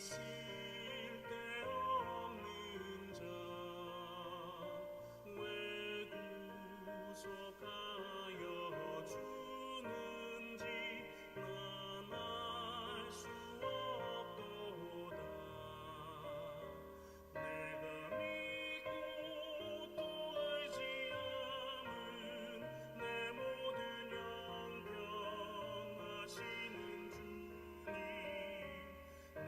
쓸데없는 자 왜 구속하여 주는지 난 알 수 없도다. 내가 믿고 또 의지함은 내 모든 영변하시는 주님 늘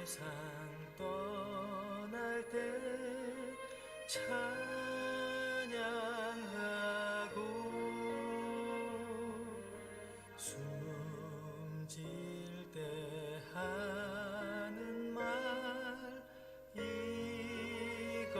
세상 떠날 때 찬양하고 숨질 때 하는 말 이것일세.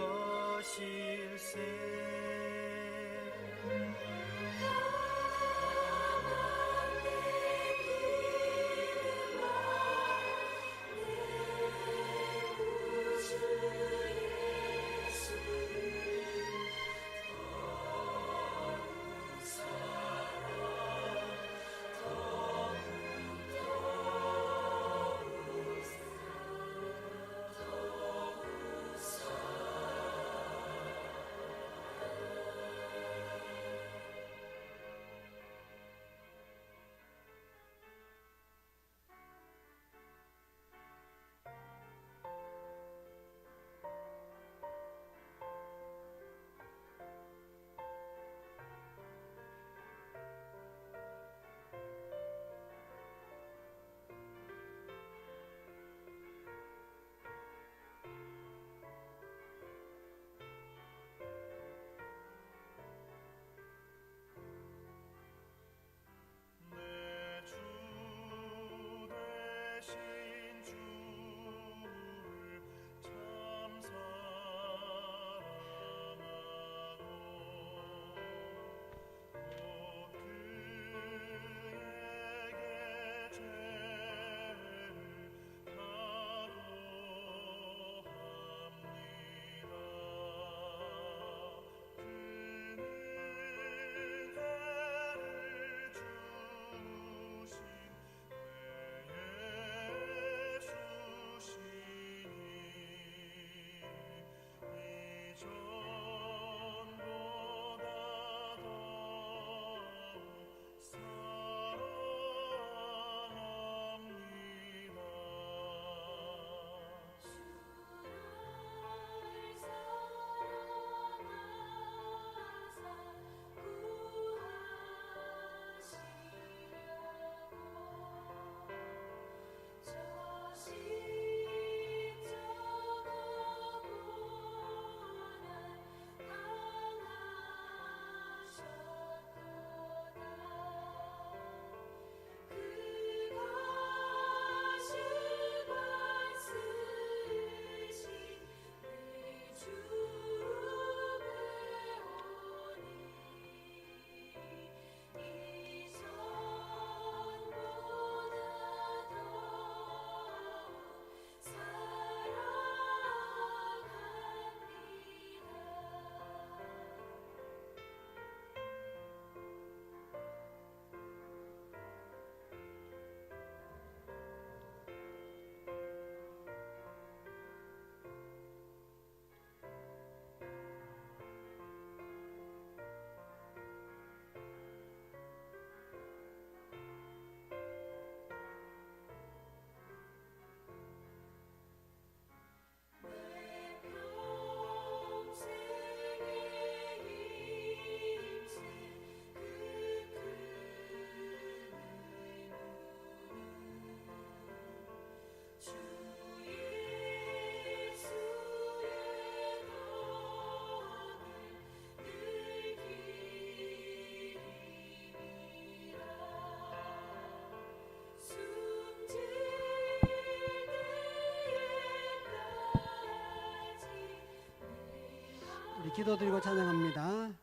기도드리고 찬양합니다.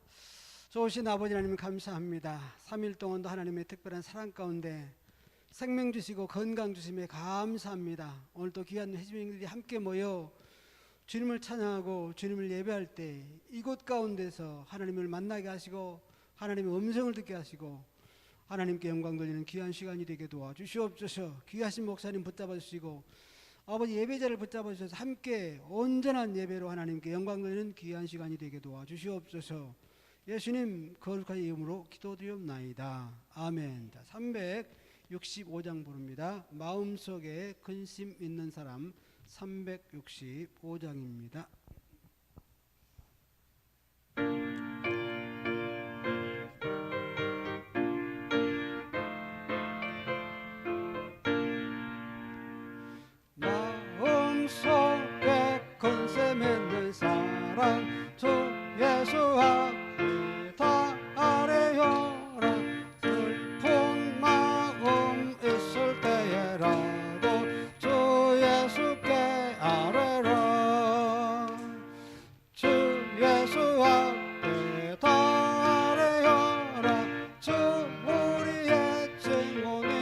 좋으신 아버지 하나님 감사합니다. 3일 동안도 하나님의 특별한 사랑 가운데 생명 주시고 건강 주심에 감사합니다. 오늘도 귀한 회중들이 함께 모여 주님을 찬양하고 주님을 예배할 때 이곳 가운데서 하나님을 만나게 하시고 하나님의 음성을 듣게 하시고 하나님께 영광 돌리는 귀한 시간이 되게 도와주시옵소서. 귀하신 목사님 붙잡아 주시고 아버지 예배자를 붙잡아 주셔서 함께 온전한 예배로 하나님께 영광 돌리는 귀한 시간이 되게 도와주시옵소서. 예수님 거룩한 이름으로 기도드리옵나이다. 아멘. 자, 365장 부릅니다. 마음속에 근심 있는 사람 365장입니다. 마음속에 주 예수 앞에 다 아뢰어라. 슬픈 마음 있을 때에라도 주 예수께 아뢰라. 주 예수 앞에 다 아뢰어라. 주 우리의 친구니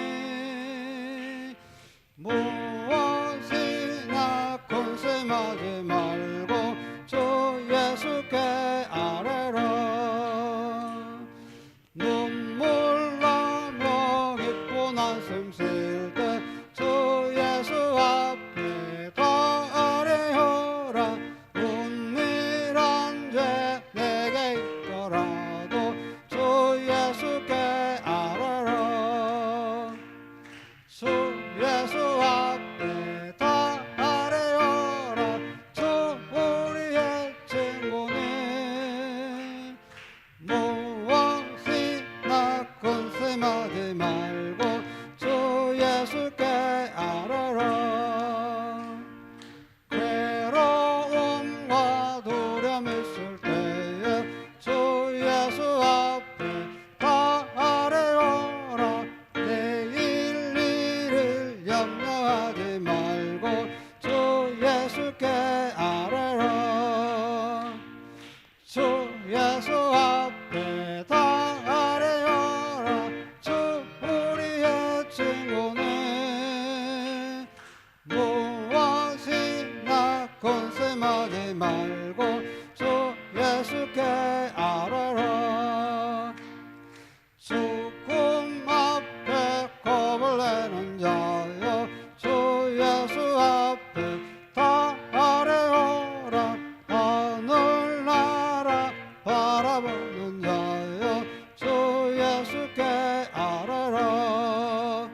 무엇이나 근심하지 말고 주 예수께 아뢰라. 눈물 나며 기쁜 한숨 쉴 때 주 예수 앞에 다 아뢰어라. 은밀한 죄 내게 있더라도 주 예수께 아뢰라. 주 예수 앞에 다 아뢰어라. 주 우리의 친구니 무엇이나 근심하지 말고 주 예수께 아뢰라. 괴로움과 두려움 있을 때에 주 예수 앞에 다 아뢰어라. 내일 일을 염려하지 말고 주 예수께 아뢰라. 주 예수 앞에 다 아뢰어라. 주 우리의 친구니 무엇이나 근심하지 말고 주 예수께 아뢰라. 죽음 앞에 겁을 내는 자여 주 예수 앞에 다 아뢰어라. 하늘나라 바라보는 자여 주 예수께 아뢰라.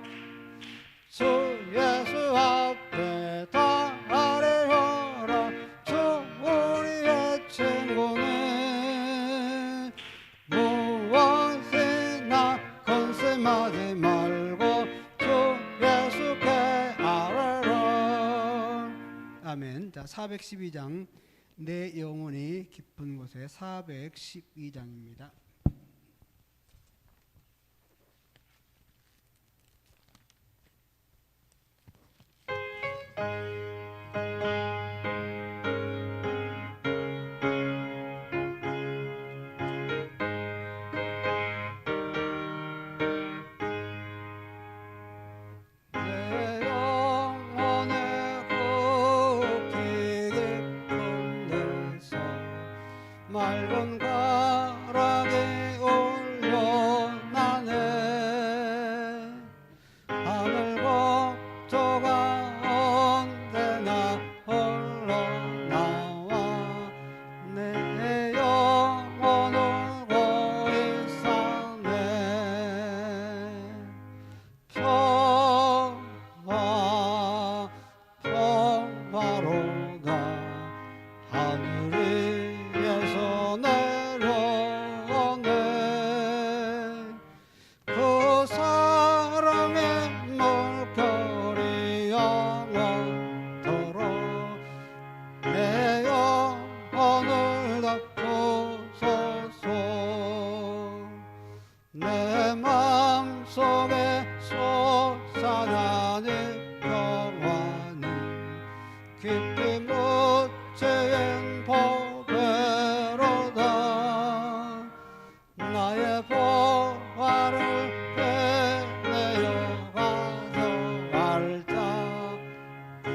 주 예수 앞에 다 아뢰어라. 주 우리의 친구니 무엇이나 근심하지 말고 주 예수께 아뢰라. 아멘. 자, 412장 내 영혼이 깊은 곳에 412장입니다. 내 영혼의 깊이 깊은 데서 맑은 가락이 올려나네. 하늘 곡조가 언제나 흘러나와 내 영혼 울고 있사네. 평화로다 하늘 위에서 내려오네. 그 사랑의 물결이 영원토록 내 영혼을 덮으소서. 내 마음속에 솟아나는 평화는 깊이 묻힌 보배로다. 나의 보화를 빼내어 가져갈 자 그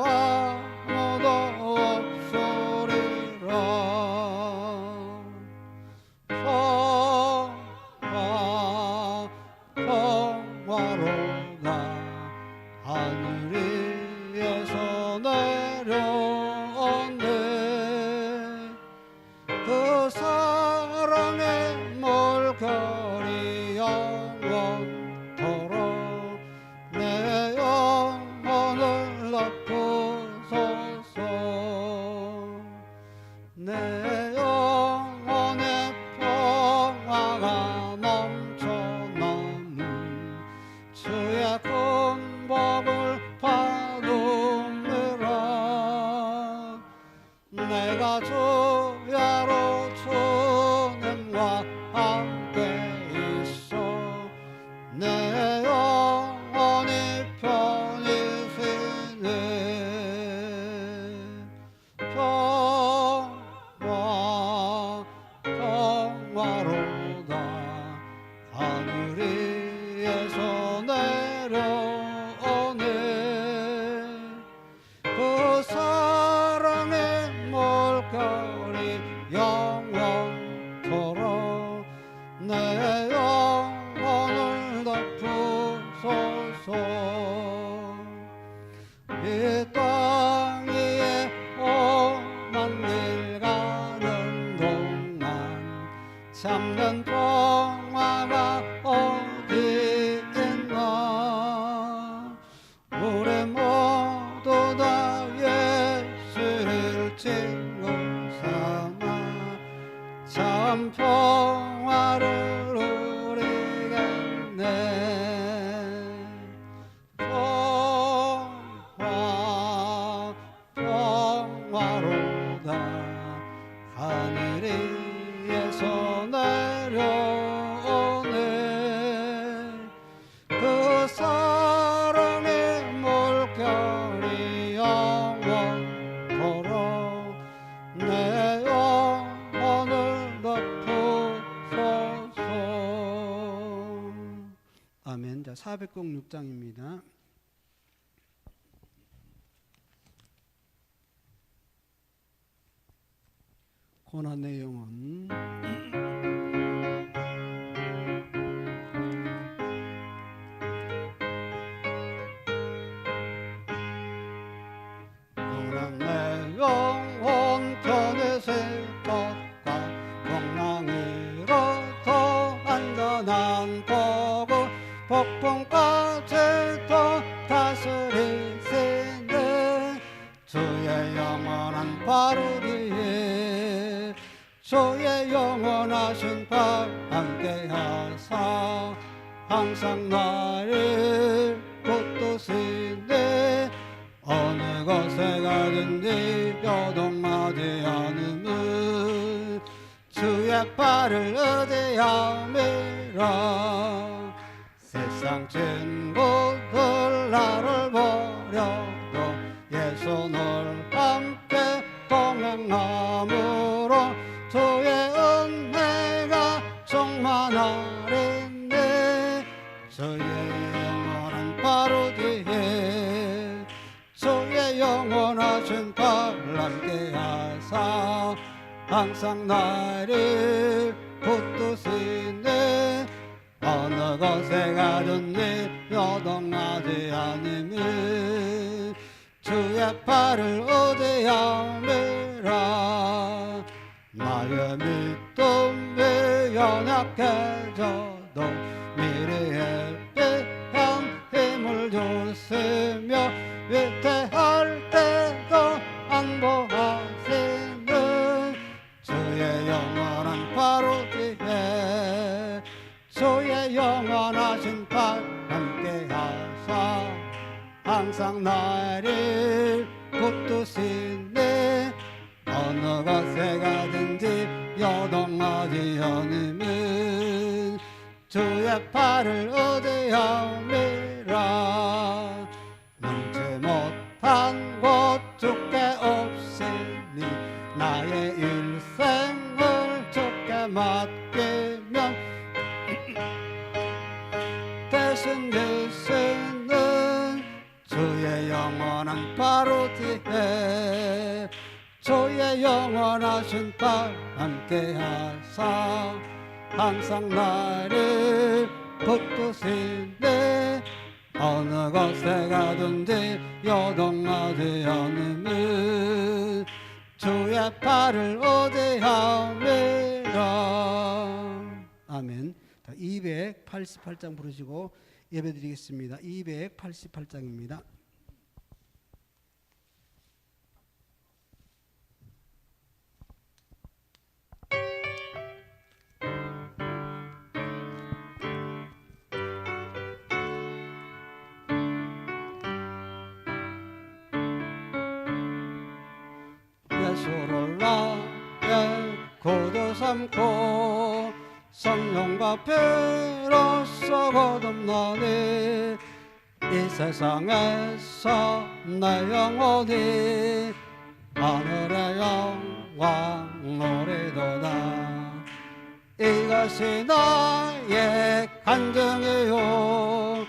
아무도 없으리라. 평화로다 하늘 위에서 내려오네. 그 사랑의 물결이 영원토록 내 영혼을 덮으소서. 내 영혼의 평화가 넘쳐나는 주의 큰 복을 받으리라. 내가 주의 영원토록 내 영혼을 덮으소서. 이 땅 위에 오만 일 가는 동안 참된 평화가 어디 있나. 우리 모두 다 예수를 친구 삼아 참 평화를 누리겠네. 평화로다 하늘 위에서 내려오네. 그 사랑의 물결이 영원토록 내 영혼을 덮으소서. 아멘. 자, 406장입니다. 고난의 영혼. 고난의 영혼 편해질 것과 풍랑이로 더 안전한 복을 폭풍까지도 다스리시네. 주의 영원한 바르기에 주의 영원하신 발 함께하사 항상 나를 붙드시네. 어느 곳에 가든지 요동하지 않음은 주의 발을 의지함이라. 세상 친구들 나를 버려도 예수 늘 함께 동행함으로 주의 은혜가 충만하리네. 주의 영원한 바르기에 주의 영원하신 발 함께하사 항상 나를 붙드시네. 어느 곳에 가든지 요동하지 않으면 주의 발을 의지함이라. 나의 믿음이 연약해져도 미래에 위한 힘을 주시며 위태할 때도 안보하시는 주의 영원한 바르기에 주의 영원하신 발 함께하사 항상 나를 붙드시네. 어느 곳에 가든지 요동하지 않으면 주의 발을 의지함이라. 능치 못한 곳 주께 없으니 나의 일생을 주께 맡기면 대신 되시는 주의 영원한 바르기에 주의 영원하신 발 함께하사 항상 나를 붙드시네. 어느 곳에 가든지 요동하지 않으면 주의 발을 의지함이라. 아멘. 288장 부르시고 예배드리겠습니다. 288장입니다. 예수를 나의 구주 삼고 성령과 피로써 거듭나니 이 세상에서 내 영혼이 하늘의 영광 누리도다. 이것이 나의 간증이요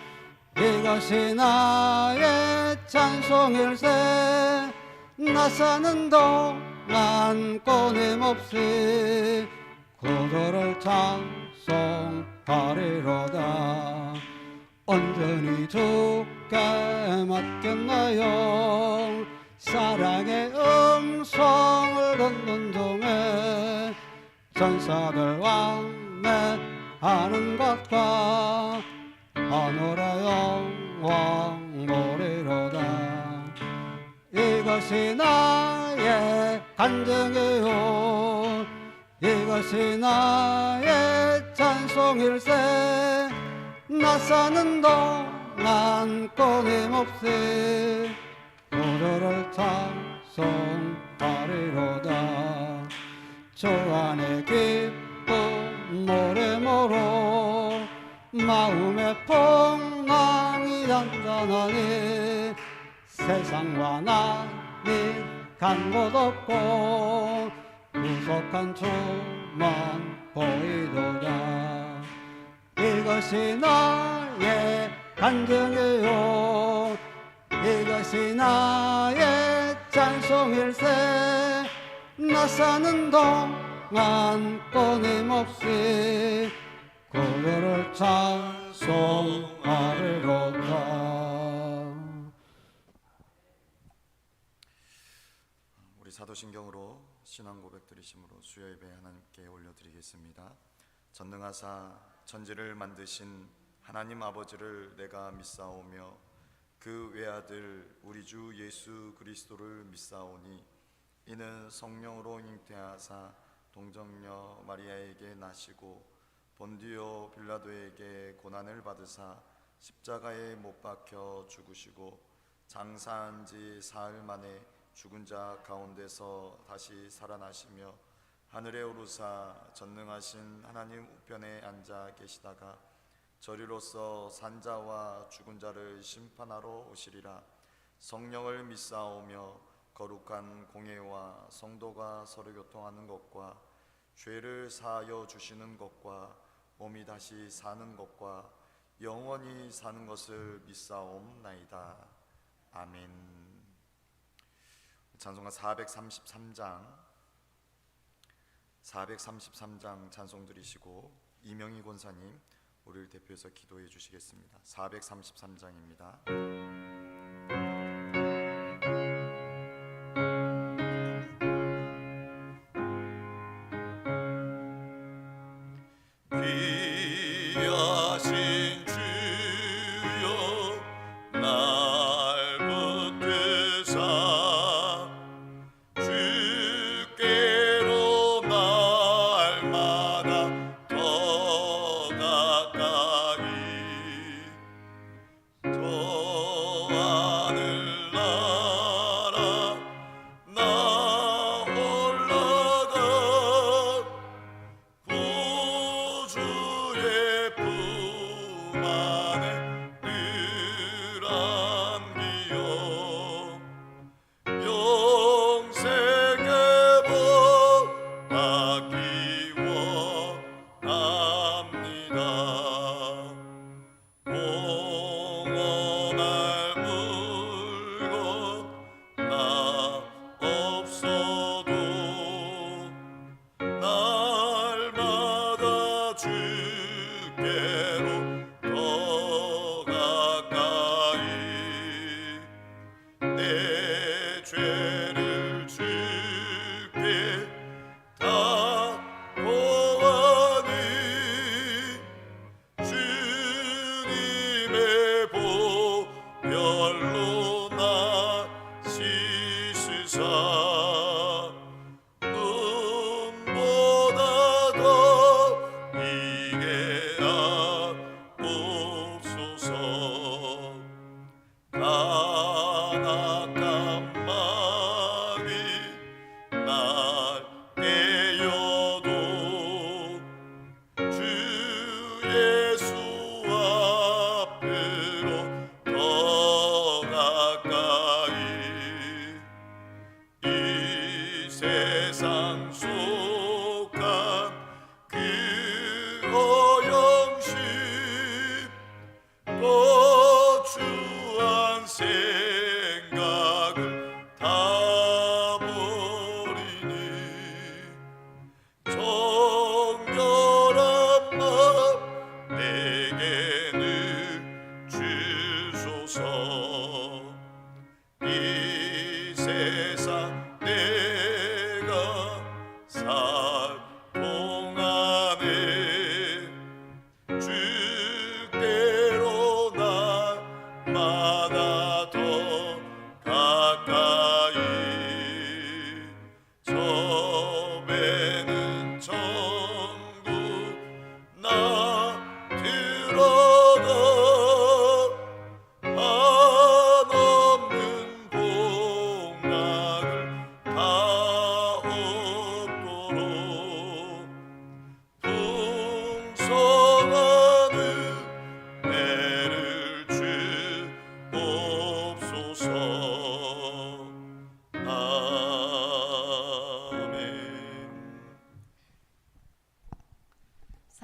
이것이 나의 찬송일세. 나 사는 동안 끊임없이 구주를 찬송하리로다. 온전히 주께 맡겼나요? 사랑의 음성을 듣는 중에 전사들 왕래하는 것과 하늘의 영광 보리로다. 이것이 나의 간증이요, 이것이 나의 찬송일세. 나 사는 동안 끊임없이 구주를 찬송하리로다. 주 안에 기쁨 노래모로 마음의 풍랑이 잔잔하니 세상과 나니 간 곳 없고 구속한 주만 보이도다. 이것이 나의 간증이요, 이것이 나의 찬송일세. 나 사는 동안 끊임없이 구주를 찬송하리로다. 우리 사도신경으로 신앙 고백 드리심으로 수요 예배 하나님께 올려드리겠습니다. 전능하사 천지를 만드신 하나님 아버지를 내가 믿사오며 그 외아들 우리 주 예수 그리스도를 믿사오니 이는 성령으로 잉태하사 동정녀 마리아에게 나시고 본디오 빌라도에게 고난을 받으사 십자가에 못 박혀 죽으시고 장사한 지 사흘 만에 죽은 자 가운데서 다시 살아나시며 하늘에 오르사 전능하신 하나님 우편에 앉아 계시다가 저리로서 산자와 죽은 자를 심판하러 오시리라. 성령을 믿사오며 거룩한 공예와 성도가 서로 교통하는 것과 죄를 사하여 주시는 것과 몸이 다시 사는 것과 영원히 사는 것을 믿사옵나이다. 아멘. 찬송가 433장 찬송 드리시고 이명희 권사님 우리를 대표해서 기도해 주시겠습니다. 433장입니다. 귀하신 주여 날 붙드사 주께로 날마다 더 가까이 저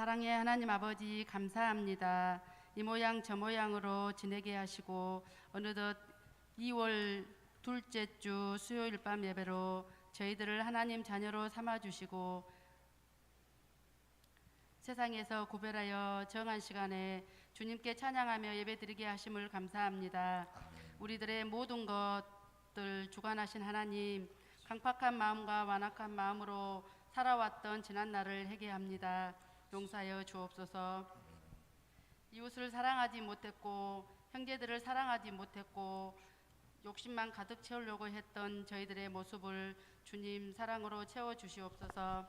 사랑의 하나님 아버지 감사합니다. 이 모양 저 모양으로 지내게 하시고 어느덧 2월 둘째 주 수요일 밤 예배로 저희들을 하나님 자녀로 삼아주시고 세상에서 구별하여 정한 시간에 주님께 찬양하며 예배드리게 하심을 감사합니다. 우리들의 모든 것들 주관하신 하나님, 강팍한 마음과 완악한 마음으로 살아왔던 지난 날을 회개합니다. 용서하여 주옵소서. 이웃을 사랑하지 못했고 형제들을 사랑하지 못했고 욕심만 가득 채우려고 했던 저희들의 모습을 주님 사랑으로 채워주시옵소서.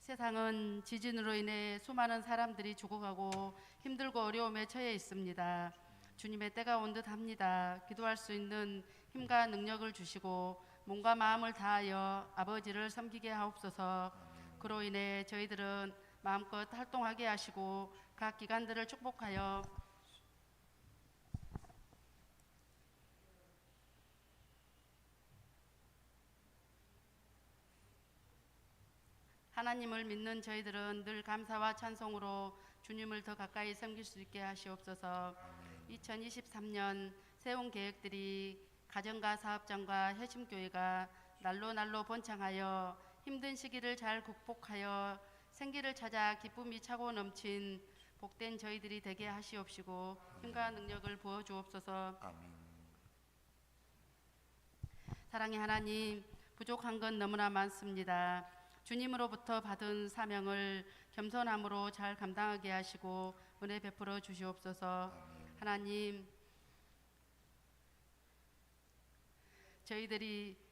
세상은 지진으로 인해 수많은 사람들이 죽어가고 힘들고 어려움에 처해 있습니다. 주님의 때가 온 듯합니다. 기도할 수 있는 힘과 능력을 주시고 몸과 마음을 다하여 아버지를 섬기게 하옵소서. 그로 인해 저희들은 마음껏 활동하게 하시고 각 기관들을 축복하여 하나님을 믿는 저희들은 늘 감사와 찬송으로 주님을 더 가까이 섬길 수 있게 하시옵소서. 2023년 세운 계획들이 가정과 사업장과 회심교회가 날로 번창하여 힘든 시기를 잘 극복하여 생기를 찾아 기쁨이 차고 넘친 복된 저희들이 되게 하시옵시고 힘과 능력을 부어주옵소서. 사랑의 하나님, 부족한 건 너무나 많습니다. 주님으로부터 받은 사명을 겸손함으로 잘 감당하게 하시고 은혜 베풀어 주시옵소서. 하나님, 저희들이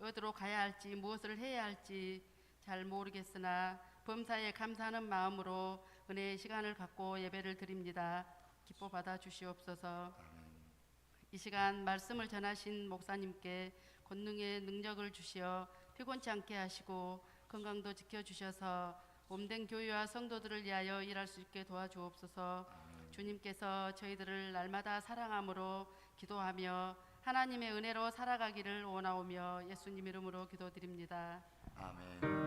어디로 가야 할지 무엇을 해야 할지 잘 모르겠으나 범사에 감사하는 마음으로 은혜의 시간을 갖고 예배를 드립니다. 기뻐 받아 주시옵소서. 이 시간 말씀을 전하신 목사님께 권능의 능력을 주시어 피곤치 않게 하시고 건강도 지켜주셔서 몸된 교회와 성도들을 위하여 일할 수 있게 도와주옵소서. 주님께서 저희들을 날마다 사랑함으로 기도하며 하나님의 은혜로 살아가기를 원하오며 예수님 이름으로 기도드립니다. 아멘.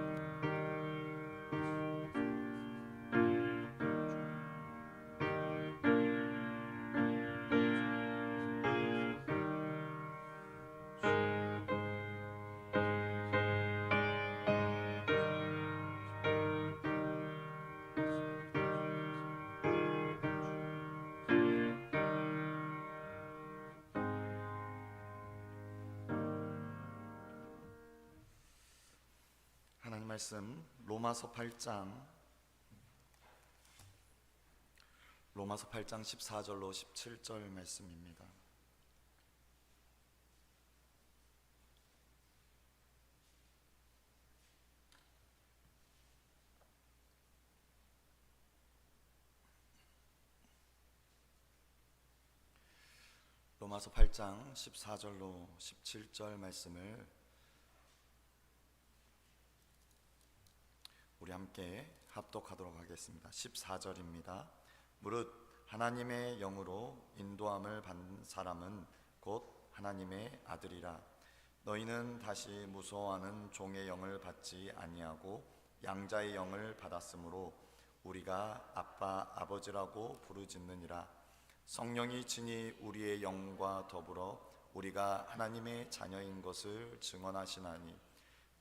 하나님 말씀 로마서 8장 14절로 17절 말씀입니다. 로마서 8장 14절로 17절 말씀을 우리 함께 합독하도록 하겠습니다. 14절입니다. 무릇 하나님의 영으로 인도함을 받는 사람은 곧 하나님의 아들이라. 너희는 다시 무서워하는 종의 영을 받지 아니하고 양자의 영을 받았으므로 우리가 아빠 아버지라고 부르짖느니라. 성령이 친히 우리의 영과 더불어 우리가 하나님의 자녀인 것을 증언하시나니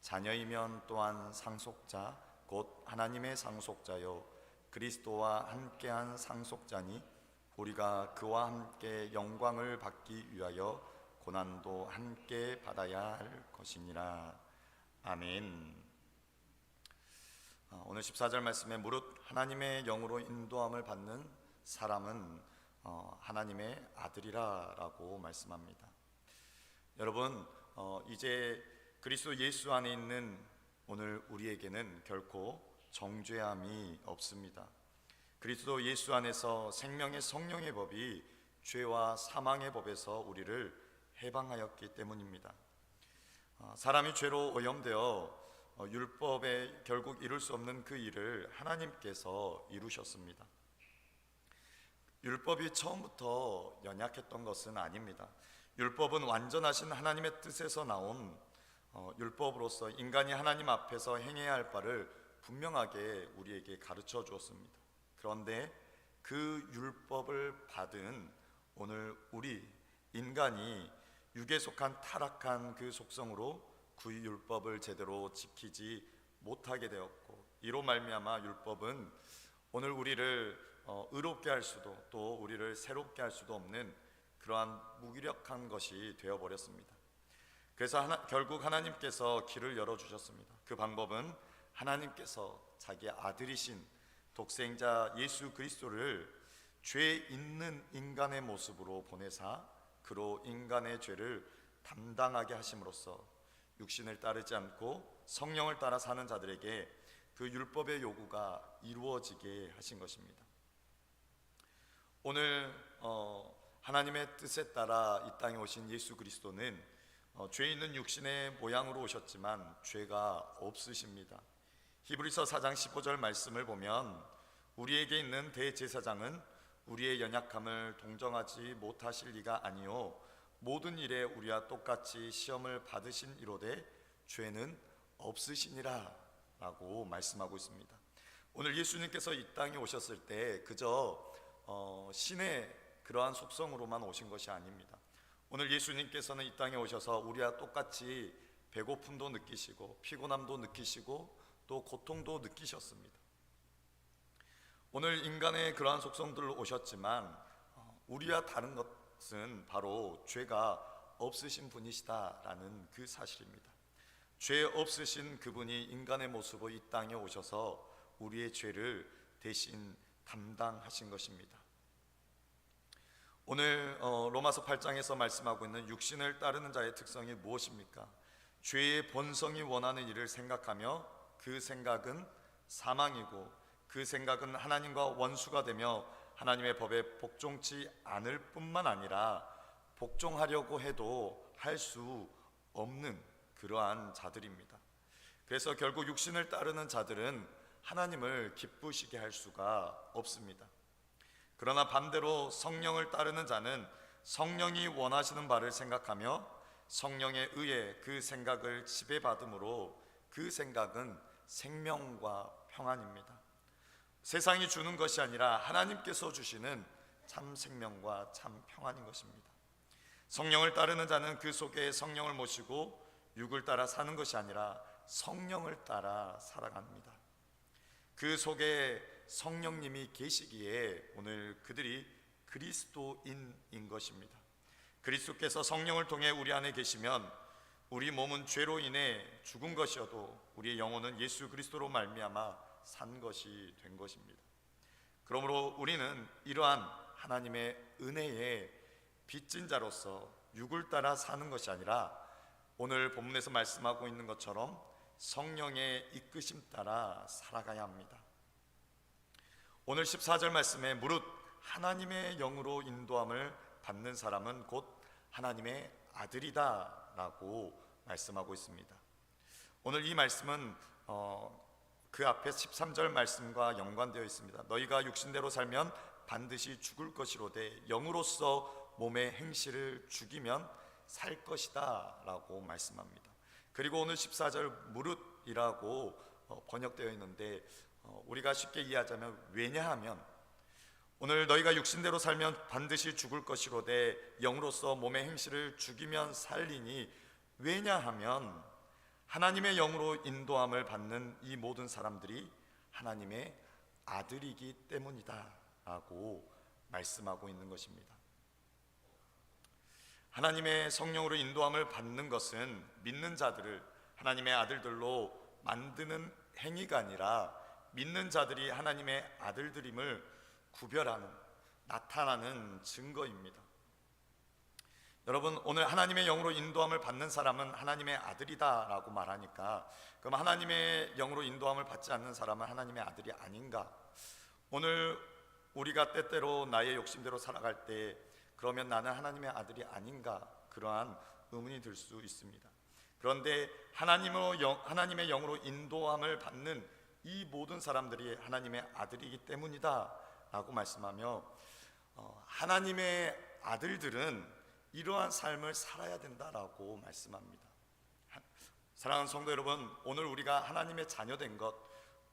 자녀이면 또한 상속자 곧 하나님의 상속자요 그리스도와 함께한 상속자니 우리가 그와 함께 영광을 받기 위하여 고난도 함께 받아야 할 것이니라. 아멘. 오늘 14절 말씀에 무릇 하나님의 영으로 인도함을 받는 사람은 하나님의 아들이라 라고 말씀합니다. 여러분, 이제 그리스도 예수 안에 있는 오늘 우리에게는 결코 정죄함이 없습니다. 그리스도 예수 안에서 생명의 성령의 법이 죄와 사망의 법에서 우리를 해방하였기 때문입니다. 사람이 죄로 오염되어 율법에 결국 이룰 수 없는 그 일을 하나님께서 이루셨습니다. 율법이 처음부터 연약했던 것은 아닙니다. 율법은 완전하신 하나님의 뜻에서 나온 율법으로서 인간이 하나님 앞에서 행해야 할 바를 분명하게 우리에게 가르쳐 주었습니다. 그런데 그 율법을 받은 오늘 우리 인간이 육에 속한 타락한 그 속성으로 그 율법을 제대로 지키지 못하게 되었고, 이로 말미암아 율법은 오늘 우리를 의롭게 할 수도 또 우리를 새롭게 할 수도 없는 그러한 무기력한 것이 되어버렸습니다. 그래서 결국 하나님께서 길을 열어주셨습니다. 그 방법은 하나님께서 자기 아들이신 독생자 예수 그리스도를 죄 있는 인간의 모습으로 보내사 그로 인간의 죄를 담당하게 하심으로써 육신을 따르지 않고 성령을 따라 사는 자들에게 그 율법의 요구가 이루어지게 하신 것입니다. 오늘 하나님의 뜻에 따라 이 땅에 오신 예수 그리스도는 죄 있는 육신의 모양으로 오셨지만 죄가 없으십니다. 히브리서 4장 15절 말씀을 보면 우리에게 있는 대제사장은 우리의 연약함을 동정하지 못하실 리가 아니요 모든 일에 우리와 똑같이 시험을 받으신 이로되 죄는 없으시니라 라고 말씀하고 있습니다. 오늘 예수님께서 이 땅에 오셨을 때 그저 신의 그러한 속성으로만 오신 것이 아닙니다. 오늘 예수님께서는 이 땅에 오셔서 우리와 똑같이 배고픔도 느끼시고 피곤함도 느끼시고 또 고통도 느끼셨습니다. 오늘 인간의 그러한 속성들로 오셨지만 우리와 다른 것은 바로 죄가 없으신 분이시다라는 그 사실입니다. 죄 없으신 그분이 인간의 모습으로 이 땅에 오셔서 우리의 죄를 대신 담당하신 것입니다. 오늘 로마서 8장에서 말씀하고 있는 육신을 따르는 자의 특성이 무엇입니까? 죄의 본성이 원하는 일을 생각하며 그 생각은 사망이고 그 생각은 하나님과 원수가 되며 하나님의 법에 복종치 않을 뿐만 아니라 복종하려고 해도 할 수 없는 그러한 자들입니다. 그래서 결국 육신을 따르는 자들은 하나님을 기쁘시게 할 수가 없습니다. 그러나 반대로 성령을 따르는 자는 성령이 원하시는 바를 생각하며 성령에 의해 그 생각을 지배받음으로 그 생각은 생명과 평안입니다. 세상이 주는 것이 아니라 하나님께서 주시는 참 생명과 참 평안인 것입니다. 성령을 따르는 자는 그 속에 성령을 모시고 육을 따라 사는 것이 아니라 성령을 따라 살아갑니다. 그 속에 성령님이 계시기에 오늘 그들이 그리스도인인 것입니다. 그리스도께서 성령을 통해 우리 안에 계시면 우리 몸은 죄로 인해 죽은 것이어도 우리의 영혼은 예수 그리스도로 말미암아 산 것이 된 것입니다. 그러므로 우리는 이러한 하나님의 은혜의 빚진 자로서 육을 따라 사는 것이 아니라 오늘 본문에서 말씀하고 있는 것처럼 성령의 이끄심 따라 살아가야 합니다. 오늘 14절 말씀에 무릇 하나님의 영으로 인도함을 받는 사람은 곧 하나님의 아들이다 라고 말씀하고 있습니다. 오늘 이 말씀은 그 앞에 13절 말씀과 연관되어 있습니다. 너희가 육신대로 살면 반드시 죽을 것이로되 영으로서 몸의 행실을 죽이면 살 것이다 라고 말씀합니다. 그리고 오늘 14절 무릇이라고 번역되어 있는데 우리가 쉽게 이해하자면 왜냐하면 오늘 너희가 육신대로 살면 반드시 죽을 것이로되 영으로서 몸의 행실을 죽이면 살리니 왜냐하면 하나님의 영으로 인도함을 받는 이 모든 사람들이 하나님의 아들이기 때문이다 라고 말씀하고 있는 것입니다. 하나님의 성령으로 인도함을 받는 것은 믿는 자들을 하나님의 아들들로 만드는 행위가 아니라 믿는 자들이 하나님의 아들들임을 구별하는 나타나는 증거입니다. 여러분, 오늘 하나님의 영으로 인도함을 받는 사람은 하나님의 아들이다 라고 말하니까 그럼 하나님의 영으로 인도함을 받지 않는 사람은 하나님의 아들이 아닌가? 오늘 우리가 때때로 나의 욕심대로 살아갈 때 그러면 나는 하나님의 아들이 아닌가? 그러한 의문이 들 수 있습니다. 그런데 하나님의 영으로 인도함을 받는 이 모든 사람들이 하나님의 아들이기 때문이다 라고 말씀하며 하나님의 아들들은 이러한 삶을 살아야 된다라고 말씀합니다. 사랑하는 성도 여러분, 오늘 우리가 하나님의 자녀된 것,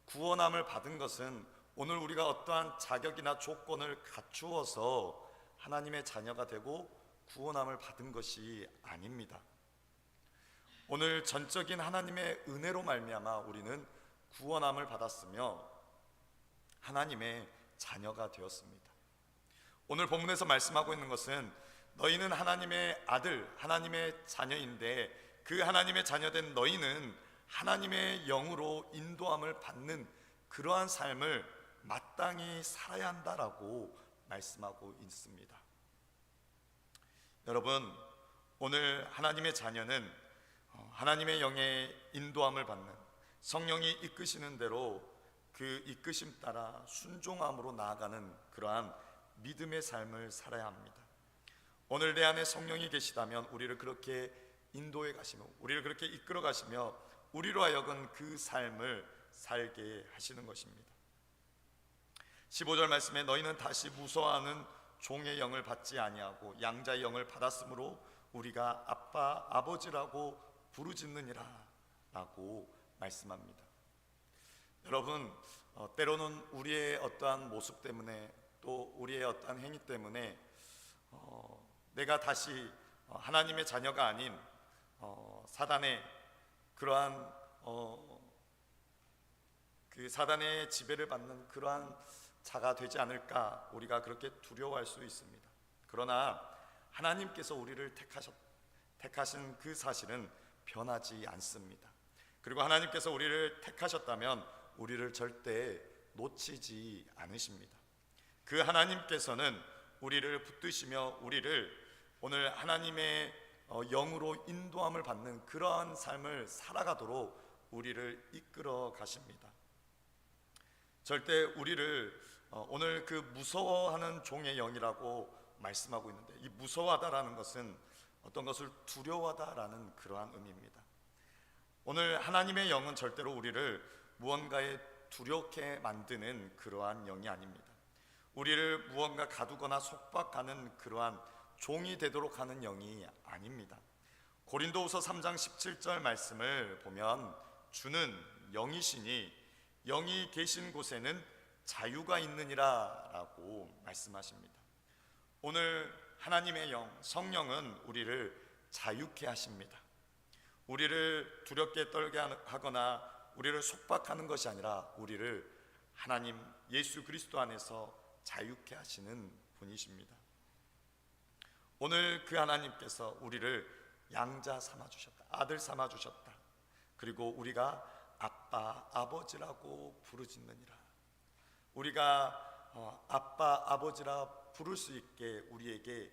구원함을 받은 것은 오늘 우리가 어떠한 자격이나 조건을 갖추어서 하나님의 자녀가 되고 구원함을 받은 것이 아닙니다. 오늘 전적인 하나님의 은혜로 말미암아 우리는 구원함을 받았으며 하나님의 자녀가 되었습니다. 오늘 본문에서 말씀하고 있는 것은 너희는 하나님의 아들, 하나님의 자녀인데 그 하나님의 자녀된 너희는 하나님의 영으로 인도함을 받는 그러한 삶을 마땅히 살아야 한다라고 말씀하고 있습니다. 여러분, 오늘 하나님의 자녀는 하나님의 영의 인도함을 받는, 성령이 이끄시는 대로 그 이끄심 따라 순종함으로 나아가는 그러한 믿음의 삶을 살아야 합니다. 오늘 내 안에 성령이 계시다면 우리를 그렇게 인도해 가시며 우리를 그렇게 이끌어 가시며 우리로 하여금 그 삶을 살게 하시는 것입니다. 15절 말씀에 너희는 다시 무서워하는 종의 영을 받지 아니하고 양자의 영을 받았으므로 우리가 아빠 아버지라고 부르짖느니라 라고 말씀합니다. 여러분, 때로는 우리의 어떠한 모습 때문에 또 우리의 어떠한 행위 때문에 내가 다시 하나님의 자녀가 아닌 사단의 그러한 그 사단의 지배를 받는 그러한 자가 되지 않을까 우리가 그렇게 두려워할 수 있습니다. 그러나 하나님께서 우리를 택하신 그 사실은 변하지 않습니다. 그리고 하나님께서 우리를 택하셨다면 우리를 절대 놓치지 않으십니다. 그 하나님께서는 우리를 붙드시며 우리를 오늘 하나님의 영으로 인도함을 받는 그러한 삶을 살아가도록 우리를 이끌어 가십니다. 절대 우리를 오늘 그 무서워하는 종의 영이라고 말씀하고 있는데, 이 무서워하다라는 것은 어떤 것을 두려워하다라는 그러한 의미입니다. 오늘 하나님의 영은 절대로 우리를 무언가에 두렵게 만드는 그러한 영이 아닙니다. 우리를 무언가 가두거나 속박하는 그러한 종이 되도록 하는 영이 아닙니다. 고린도후서 3장 17절 말씀을 보면 주는 영이시니 영이 계신 곳에는 자유가 있느니라 라고 말씀하십니다. 오늘 하나님의 영, 성령은 우리를 자유케 하십니다. 우리를 두렵게 떨게 하거나 우리를 속박하는 것이 아니라 우리를 하나님 예수 그리스도 안에서 자유케 하시는 분이십니다. 오늘 그 하나님께서 우리를 양자 삼아 주셨다, 아들 삼아 주셨다. 그리고 우리가 아빠 아버지라고 부르짖느니라. 우리가 아빠 아버지라 부를 수 있게 우리에게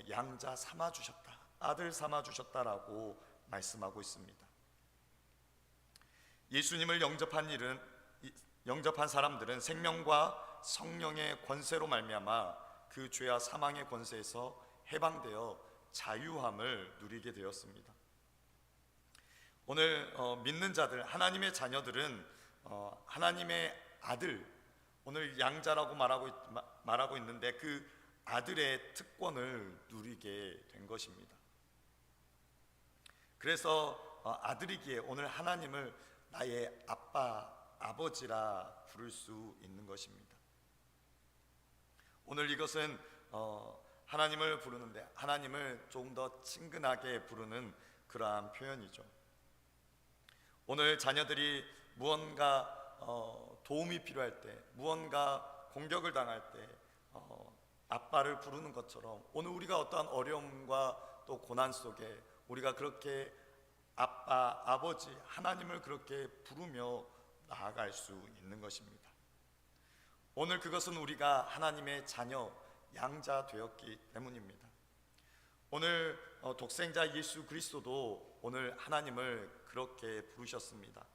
양자 삼아 주셨다, 아들 삼아 주셨다라고 말씀하고 있습니다. 예수님을 영접한 사람들은 생명과 성령의 권세로 말미암아 그 죄와 사망의 권세에서 해방되어 자유함을 누리게 되었습니다. 오늘 믿는 자들, 하나님의 자녀들은 하나님의 아들, 오늘 양자라고 말하고 있는데 그 아들의 특권을 누리게 된 것입니다. 그래서 아들이기에 오늘 하나님을 나의 아빠, 아버지라 부를 수 있는 것입니다. 오늘 이것은 하나님을 부르는데 하나님을 조금 더 친근하게 부르는 그러한 표현이죠. 오늘 자녀들이 무언가 도움이 필요할 때, 무언가 공격을 당할 때 아빠를 부르는 것처럼 오늘 우리가 어떠한 어려움과 또 고난 속에 우리가 그렇게 아빠, 아버지, 하나님을 그렇게 부르며 나아갈 수 있는 것입니다. 오늘 그것은 우리가 하나님의 자녀, 양자 되었기 때문입니다. 오늘 독생자 예수 그리스도도 오늘 하나님을 그렇게 부르셨습니다.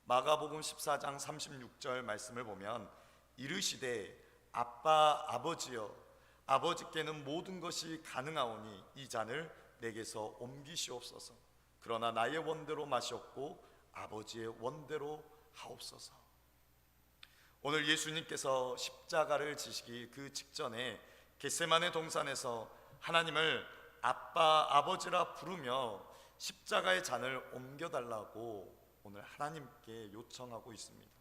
마가복음 14장 36절 말씀을 보면 이르시되 아빠 아버지여 아버지께는 모든 것이 가능하오니 이 잔을 내게서 옮기시옵소서. 그러나 나의 원대로 마시옵고 아버지의 원대로 하옵소서. 오늘 예수님께서 십자가를 지시기 그 직전에 겟세마네 동산에서 하나님을 아빠 아버지라 부르며 십자가의 잔을 옮겨달라고 오늘 하나님께 요청하고 있습니다.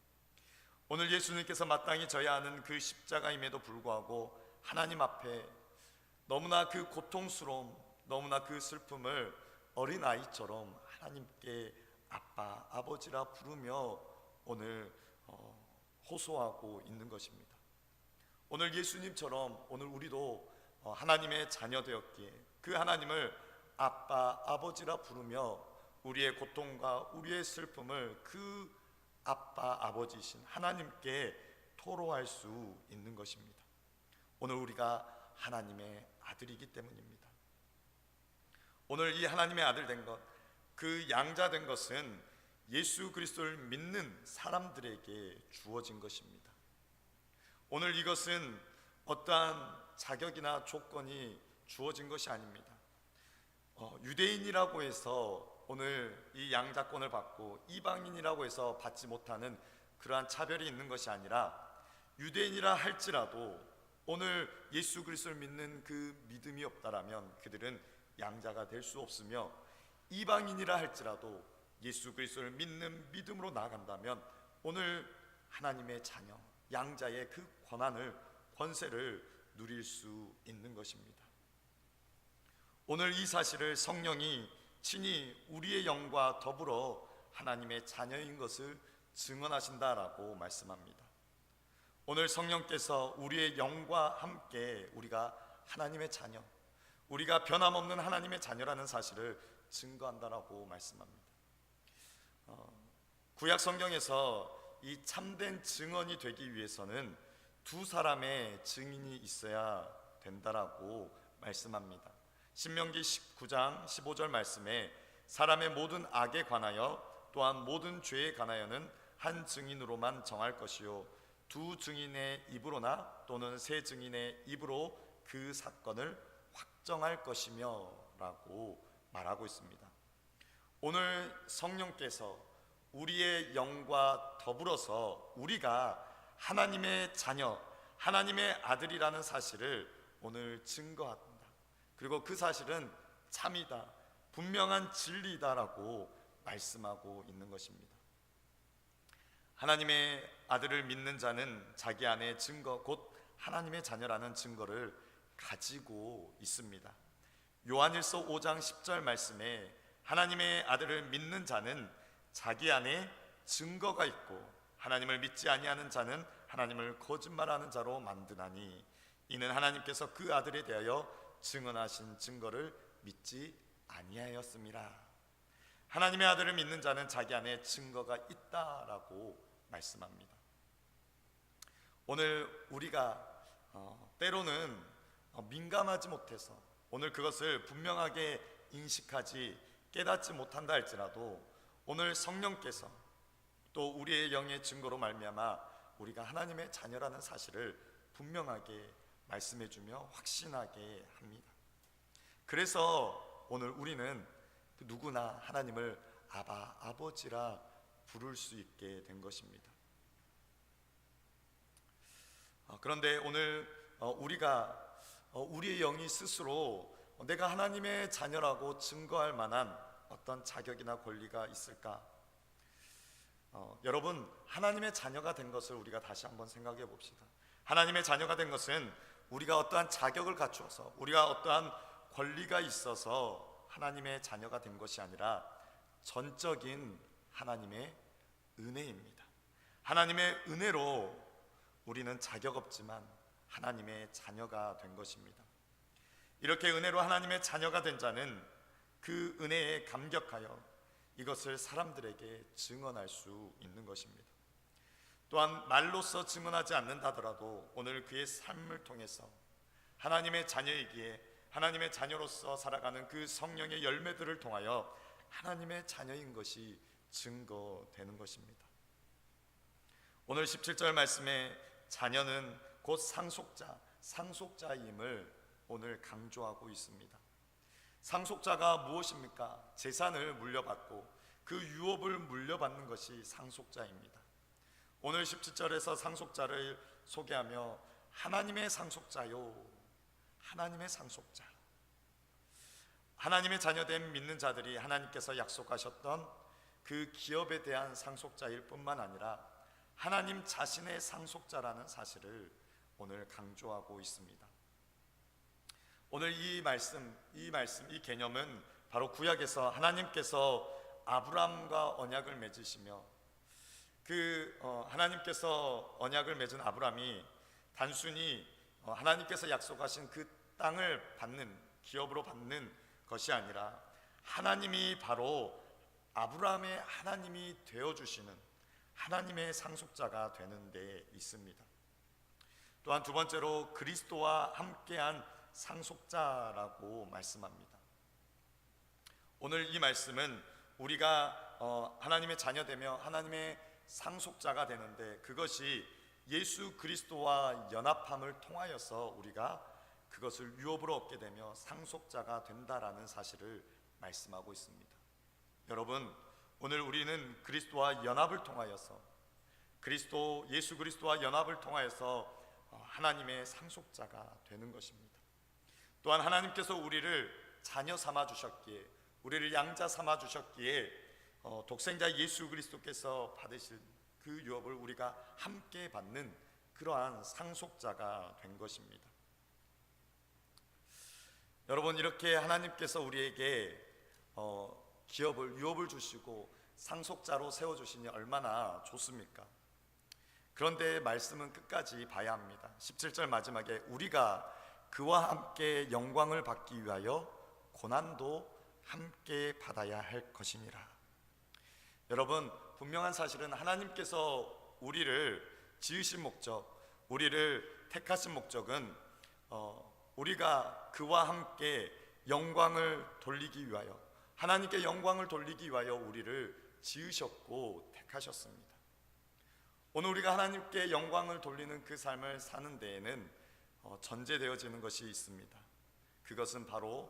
오늘 예수님께서 마땅히 져야 하는 그 십자가임에도 불구하고 하나님 앞에 너무나 그 고통스러움, 너무나 그 슬픔을 어린아이처럼 하나님께 아빠, 아버지라 부르며 오늘 호소하고 있는 것입니다. 오늘 예수님처럼 오늘 우리도 하나님의 자녀 되었기에 그 하나님을 아빠, 아버지라 부르며 우리의 고통과 우리의 슬픔을 그 아빠, 아버지이신 하나님께 토로할 수 있는 것입니다. 오늘 우리가 하나님의 아들이기 때문입니다. 오늘 이 하나님의 아들 된 것, 그 양자 된 것은 예수 그리스도를 믿는 사람들에게 주어진 것입니다. 오늘 이것은 어떠한 자격이나 조건이 주어진 것이 아닙니다. 유대인이라고 해서 오늘 이 양자권을 받고 이방인이라고 해서 받지 못하는 그러한 차별이 있는 것이 아니라 유대인이라 할지라도 오늘 예수 그리스도를 믿는 그 믿음이 없다라면 그들은 양자가 될 수 없으며 이방인이라 할지라도 예수 그리스도를 믿는 믿음으로 나아간다면 오늘 하나님의 자녀, 양자의 그 권세를 누릴 수 있는 것입니다. 오늘 이 사실을 성령이 친히 우리의 영과 더불어 하나님의 자녀인 것을 증언하신다라고 말씀합니다. 오늘 성령께서 우리의 영과 함께 우리가 하나님의 자녀, 우리가 변함없는 하나님의 자녀라는 사실을 증거한다라고 말씀합니다. 구약 성경에서 이 참된 증언이 되기 위해서는 두 사람의 증인이 있어야 된다라고 말씀합니다. 신명기 19장 15절 말씀에 사람의 모든 악에 관하여 또한 모든 죄에 관하여는 한 증인으로만 정할 것이요 두 증인의 입으로나 또는 세 증인의 입으로 그 사건을 확정할 것이며 라고 말하고 있습니다. 오늘 성령께서 우리의 영과 더불어서 우리가 하나님의 자녀, 하나님의 아들이라는 사실을 오늘 증거한다. 그리고 그 사실은 참이다, 분명한 진리다라고 말씀하고 있는 것입니다. 하나님의 아들을 믿는 자는 자기 안에 증거, 곧 하나님의 자녀라는 증거를 가지고 있습니다. 요한일서 5장 10절 말씀에 하나님의 아들을 믿는 자는 자기 안에 증거가 있고 하나님을 믿지 아니하는 자는 하나님을 거짓말하는 자로 만드나니 이는 하나님께서 그 아들에 대하여 증언하신 증거를 믿지 아니하였습니다. 하나님의 아들을 믿는 자는 자기 안에 증거가 있다라고 말씀합니다. 오늘 우리가 때로는 민감하지 못해서 오늘 그것을 분명하게 인식하지 깨닫지 못한다 할지라도 오늘 성령께서 또 우리의 영의 증거로 말미암아 우리가 하나님의 자녀라는 사실을 분명하게 말씀해주며 확신하게 합니다. 그래서 오늘 우리는 누구나 하나님을 아바, 아버지라 부를 수 있게 된 것입니다. 그런데 오늘 우리가 우리의 영이 스스로 내가 하나님의 자녀라고 증거할 만한 어떤 자격이나 권리가 있을까? 여러분, 하나님의 자녀가 된 것을 우리가 다시 한번 생각해 봅시다. 하나님의 자녀가 된 것은 우리가 어떠한 자격을 갖추어서 우리가 어떠한 권리가 있어서 하나님의 자녀가 된 것이 아니라 전적인 하나님의 은혜입니다. 하나님의 은혜로 우리는 자격 없지만 하나님의 자녀가 된 것입니다. 이렇게 은혜로 하나님의 자녀가 된 자는 그 은혜에 감격하여 이것을 사람들에게 증언할 수 있는 것입니다. 또한 말로써 증언하지 않는다더라도 오늘 그의 삶을 통해서 하나님의 자녀이기에 하나님의 자녀로서 살아가는 그 성령의 열매들을 통하여 하나님의 자녀인 것이 증거되는 것입니다. 오늘 17절 말씀에 자녀는 곧 상속자임을 오늘 강조하고 있습니다. 상속자가 무엇입니까? 재산을 물려받고 그 유업을 물려받는 것이 상속자입니다. 오늘 17절에서 상속자를 소개하며 하나님의 상속자요, 하나님의 상속자. 하나님의 자녀된 믿는 자들이 하나님께서 약속하셨던 그 기업에 대한 상속자일 뿐만 아니라 하나님 자신의 상속자라는 사실을 오늘 강조하고 있습니다. 오늘 이 개념은 바로 구약에서 하나님께서 아브라함과 언약을 맺으시며 하나님께서 언약을 맺은 아브라함이 단순히 하나님께서 약속하신 그 땅을 기업으로 받는 것이 아니라 하나님이 바로 아브라함의 하나님이 되어주시는 하나님의 상속자가 되는 데 있습니다. 또한 두 번째로 그리스도와 함께한 상속자라고 말씀합니다. 오늘 이 말씀은 우리가 하나님의 자녀되며 하나님의 상속자가 되는데 그것이 예수 그리스도와 연합함을 통하여서 우리가 그것을 유업으로 얻게 되며 상속자가 된다라는 사실을 말씀하고 있습니다. 여러분, 오늘 우리는 그리스도와 연합을 통하여서 예수 그리스도와 연합을 통하여서 하나님의 상속자가 되는 것입니다. 또한 하나님께서 우리를 자녀 삼아 주셨기에, 우리를 양자 삼아 주셨기에 독생자 예수 그리스도께서 받으신 그 유업을 우리가 함께 받는 그러한 상속자가 된 것입니다. 여러분, 이렇게 하나님께서 우리에게 유업을 주시고 상속자로 세워주시니 얼마나 좋습니까? 그런데 말씀은 끝까지 봐야 합니다. 17절 마지막에 우리가 그와 함께 영광을 받기 위하여 고난도 함께 받아야 할 것이니라. 여러분, 분명한 사실은 하나님께서 우리를 지으신 목적, 우리를 택하신 목적은 우리가 그와 함께 영광을 돌리기 위하여, 하나님께 영광을 돌리기 위하여 우리를 지으셨고 택하셨습니다. 오늘 우리가 하나님께 영광을 돌리는 그 삶을 사는 데에는 전제되어지는 것이 있습니다. 그것은 바로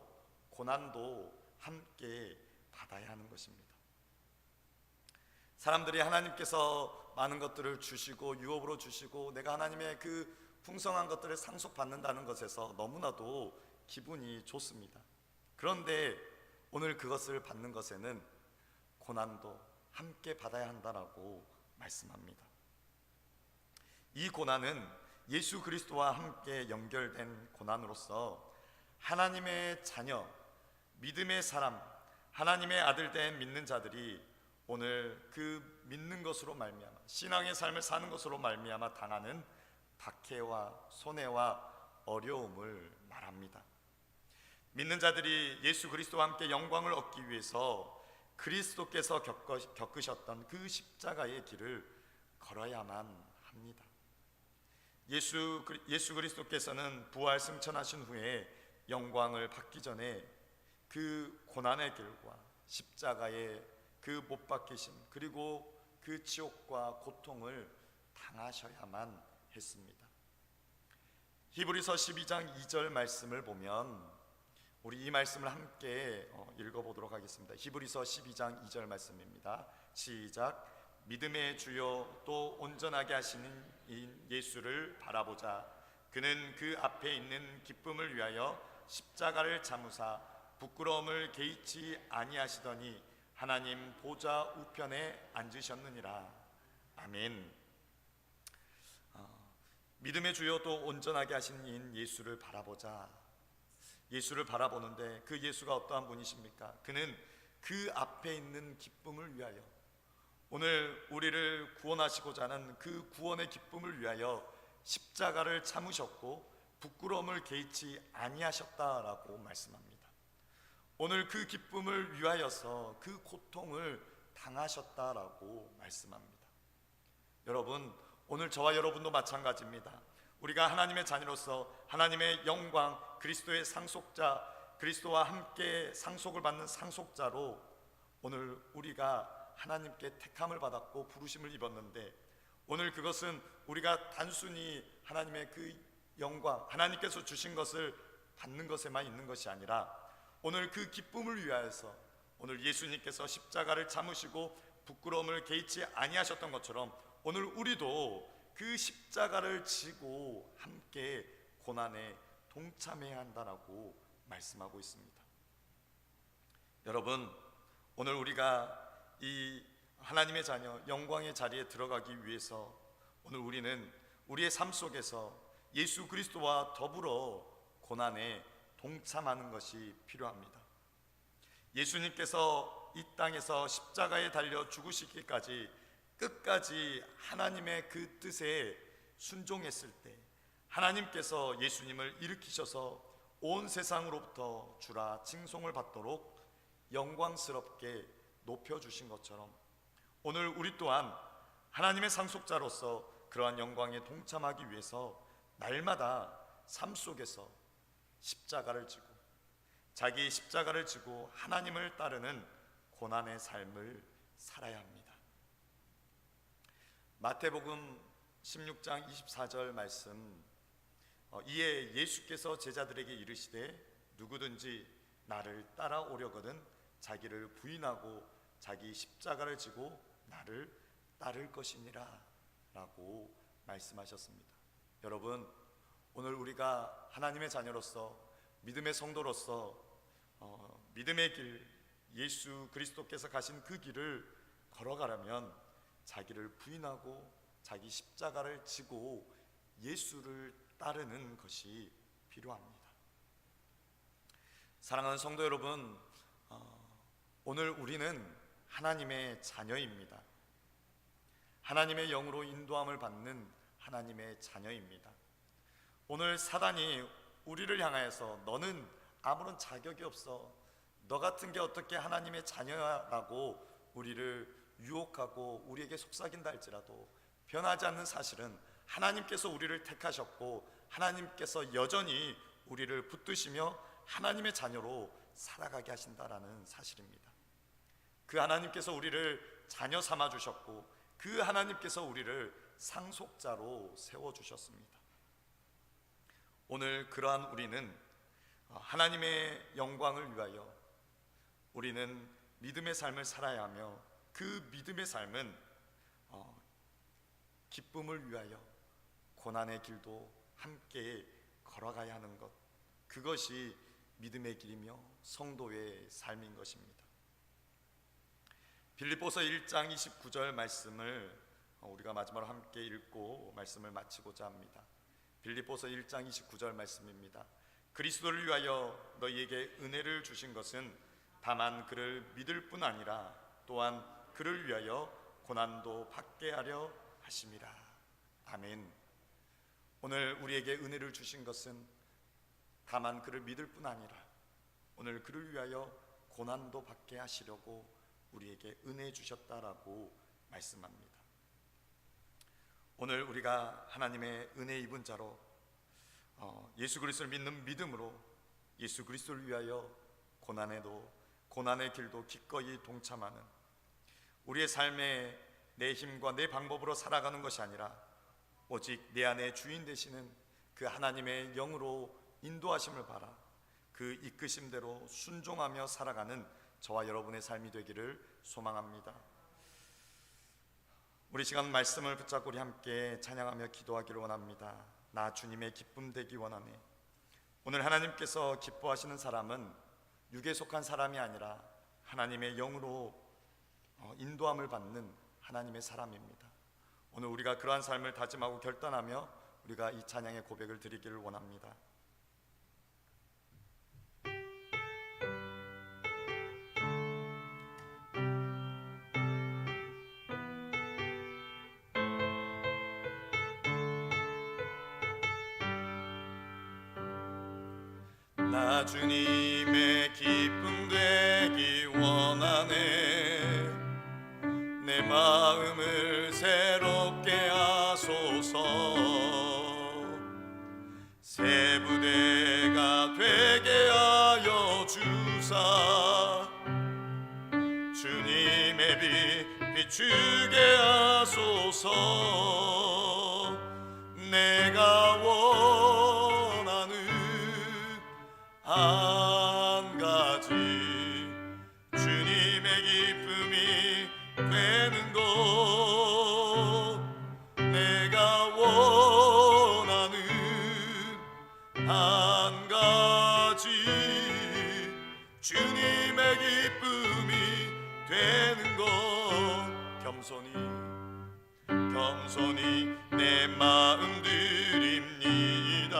고난도 함께 받아야 하는 것입니다. 사람들이 하나님께서 많은 것들을 주시고 유업으로 주시고 내가 하나님의 그 풍성한 것들을 상속받는다는 것에서 너무나도 기분이 좋습니다. 그런데 오늘 그것을 받는 것에는 고난도 함께 받아야 한다라고 말씀합니다. 이 고난은 예수 그리스도와 함께 연결된 고난으로서 하나님의 자녀, 믿음의 사람, 하나님의 아들 된 믿는 자들이 오늘 그 믿는 것으로 말미암아 신앙의 삶을 사는 것으로 말미암아 당하는 박해와 손해와 어려움을 말합니다. 믿는 자들이 예수 그리스도와 함께 영광을 얻기 위해서 그리스도께서 겪으셨던 그 십자가의 길을 걸어야만 합니다. 예수 그리스도께서는 부활 승천하신 후에 영광을 받기 전에 그 고난의 길과 십자가의 그 못 박히심 그리고 그 지옥과 고통을 당하셔야만 했습니다. 히브리서 12장 2절 말씀을 보면 우리 이 말씀을 함께 읽어보도록 하겠습니다. 히브리서 12장 2절 말씀입니다. 시작. 믿음의 주요 또 온전하게 하시는 예수를 바라보자. 그는 그 앞에 있는 기쁨을 위하여 십자가를 참으사 부끄러움을 개의치 아니하시더니 하나님 보좌 우편에 앉으셨느니라. 아멘. 믿음의 주요 또 온전하게 하신 예수를 바라보자. 예수를 바라보는데 그 예수가 어떠한 분이십니까? 그는 그 앞에 있는 기쁨을 위하여, 오늘 우리를 구원하시고자 하는 그 구원의 기쁨을 위하여 십자가를 참으셨고 부끄러움을 개의치 아니하셨다라고 말씀합니다. 오늘 그 기쁨을 위하여서 그 고통을 당하셨다라고 말씀합니다. 여러분, 오늘 저와 여러분도 마찬가지입니다. 우리가 하나님의 자녀로서 하나님의 영광, 그리스도의 상속자, 그리스도와 함께 상속을 받는 상속자로 오늘 우리가 하나님께 택함을 받았고 부르심을 입었는데, 오늘 그것은 우리가 단순히 하나님의 그 영광, 하나님께서 주신 것을 받는 것에만 있는 것이 아니라 오늘 그 기쁨을 위하여서 오늘 예수님께서 십자가를 참으시고 부끄러움을 개의치 아니하셨던 것처럼 오늘 우리도 그 십자가를 지고 함께 고난에 동참해야 한다라고 말씀하고 있습니다. 여러분, 오늘 우리가 이 하나님의 자녀 영광의 자리에 들어가기 위해서 오늘 우리는 우리의 삶 속에서 예수 그리스도와 더불어 고난에 동참하는 것이 필요합니다. 예수님께서 이 땅에서 십자가에 달려 죽으시기까지 끝까지 하나님의 그 뜻에 순종했을 때 하나님께서 예수님을 일으키셔서 온 세상으로부터 주라 칭송을 받도록 영광스럽게 높여주신 것처럼 오늘 우리 또한 하나님의 상속자로서 그러한 영광에 동참하기 위해서 날마다 삶 속에서 십자가를 지고 자기 십자가를 지고 하나님을 따르는 고난의 삶을 살아야 합니다. 마태복음 16장 24절 말씀, 이에 예수께서 제자들에게 이르시되 누구든지 나를 따라오려거든 자기를 부인하고 자기 십자가를 지고 나를 따를 것이니라 라고 말씀하셨습니다. 여러분, 오늘 우리가 하나님의 자녀로서 믿음의 성도로서 믿음의 길, 예수 그리스도께서 가신 그 길을 걸어가려면 자기를 부인하고 자기 십자가를 지고 예수를 따르는 것이 필요합니다. 사랑하는 성도 여러분, 오늘 우리는 하나님의 자녀입니다. 하나님의 영으로 인도함을 받는 하나님의 자녀입니다. 오늘 사단이 우리를 향하여서 너는 아무런 자격이 없어, 너 같은 게 어떻게 하나님의 자녀라고 우리를 유혹하고 우리에게 속삭인다 할지라도 변하지 않는 사실은 하나님께서 우리를 택하셨고 하나님께서 여전히 우리를 붙드시며 하나님의 자녀로 살아가게 하신다라는 사실입니다. 그 하나님께서 우리를 자녀 삼아 주셨고 그 하나님께서 우리를 상속자로 세워 주셨습니다. 오늘 그러한 우리는 하나님의 영광을 위하여 우리는 믿음의 삶을 살아야 하며 그 믿음의 삶은 기쁨을 위하여 고난의 길도 함께 걸어가야 하는 것, 그것이 믿음의 길이며 성도의 삶인 것입니다. 빌립보서 1장 29절 말씀을 우리가 마지막으로 함께 읽고 말씀을 마치고자 합니다. 빌립보서 1장 29절 말씀입니다. 그리스도를 위하여 너희에게 은혜를 주신 것은 다만 그를 믿을 뿐 아니라 또한 그를 위하여 고난도 받게 하려 하심이라. 아멘. 오늘 우리에게 은혜를 주신 것은 다만 그를 믿을 뿐 아니라 오늘 그를 위하여 고난도 받게 하시려고 우리에게 은혜 주셨다라고 말씀합니다. 오늘 우리가 하나님의 은혜 입은 자로 예수 그리스도를 믿는 믿음으로 예수 그리스도를 위하여 고난의 길도 기꺼이 동참하는 우리의 삶에 내 힘과 내 방법으로 살아가는 것이 아니라 오직 내 안에 주인 되시는 그 하나님의 영으로 인도하심을 바라 그 이끄심대로 순종하며 살아가는 저와 여러분의 삶이 되기를 소망합니다. 우리 시간 말씀을 붙잡고 우리 함께 찬양하며 기도하기를 원합니다. 나 주님의 기쁨 되기 원하네. 오늘 하나님께서 기뻐하시는 사람은 육에 속한 사람이 아니라 하나님의 영으로 인도함을 받는 하나님의 사람입니다. 오늘 우리가 그러한 삶을 다짐하고 결단하며 우리가 이 찬양의 고백을 드리기를 원합니다. 나 주님의 기쁨 되기 원하네. 내 마음을 새롭게 하소서. 새 부대가 되게 하여 주사 주님의 빛 비추게 하소서. 내가 원하는 한 가지 주님의 기쁨이 되는 것. 내가 원하는 한 가지 주님의 기쁨 겸손히 내 마음 드립니다.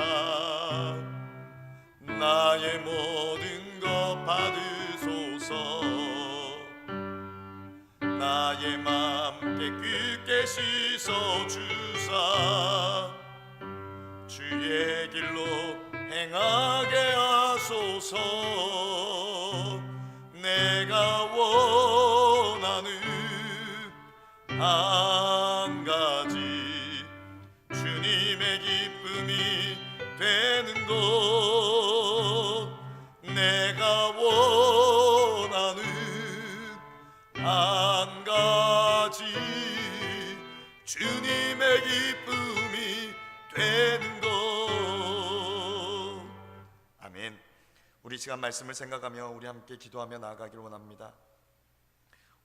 나의 모든 것 받으소서. 나의 맘 깨끗게 씻어주사 주의 길로 행하게 하소서. 내가 원하는 한 가지 주님의 기쁨이 되는 것. 내가 원하는 한 가지 주님의 기쁨이 되는 것. 아멘. 우리 시간 말씀을 생각하며 우리 함께 기도하며 나아가길 원합니다.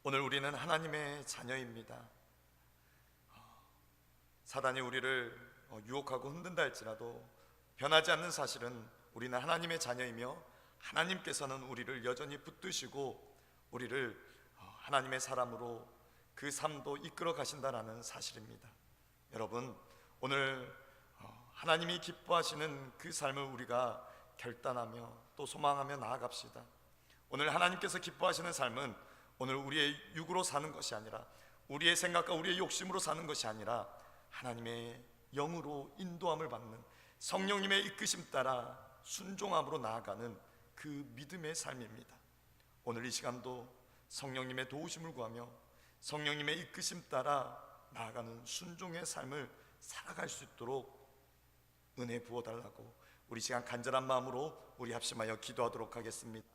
오늘 우리는 하나님의 자녀입니다. 사단이 우리를 유혹하고 흔든다 할지라도 변하지 않는 사실은 우리는 하나님의 자녀이며 하나님께서는 우리를 여전히 붙드시고 우리를 하나님의 사람으로 그 삶도 이끌어 가신다라는 사실입니다. 여러분, 오늘 하나님이 기뻐하시는 그 삶을 우리가 결단하며 또 소망하며 나아갑시다. 오늘 하나님께서 기뻐하시는 삶은 오늘 우리의 육으로 사는 것이 아니라 우리의 생각과 우리의 욕심으로 사는 것이 아니라 하나님의 영으로 인도함을 받는 성령님의 이끄심 따라 순종함으로 나아가는 그 믿음의 삶입니다. 오늘 이 시간도 성령님의 도우심을 구하며 성령님의 이끄심 따라 나아가는 순종의 삶을 살아갈 수 있도록 은혜 부어달라고 우리 시간 간절한 마음으로 우리 합심하여 기도하도록 하겠습니다.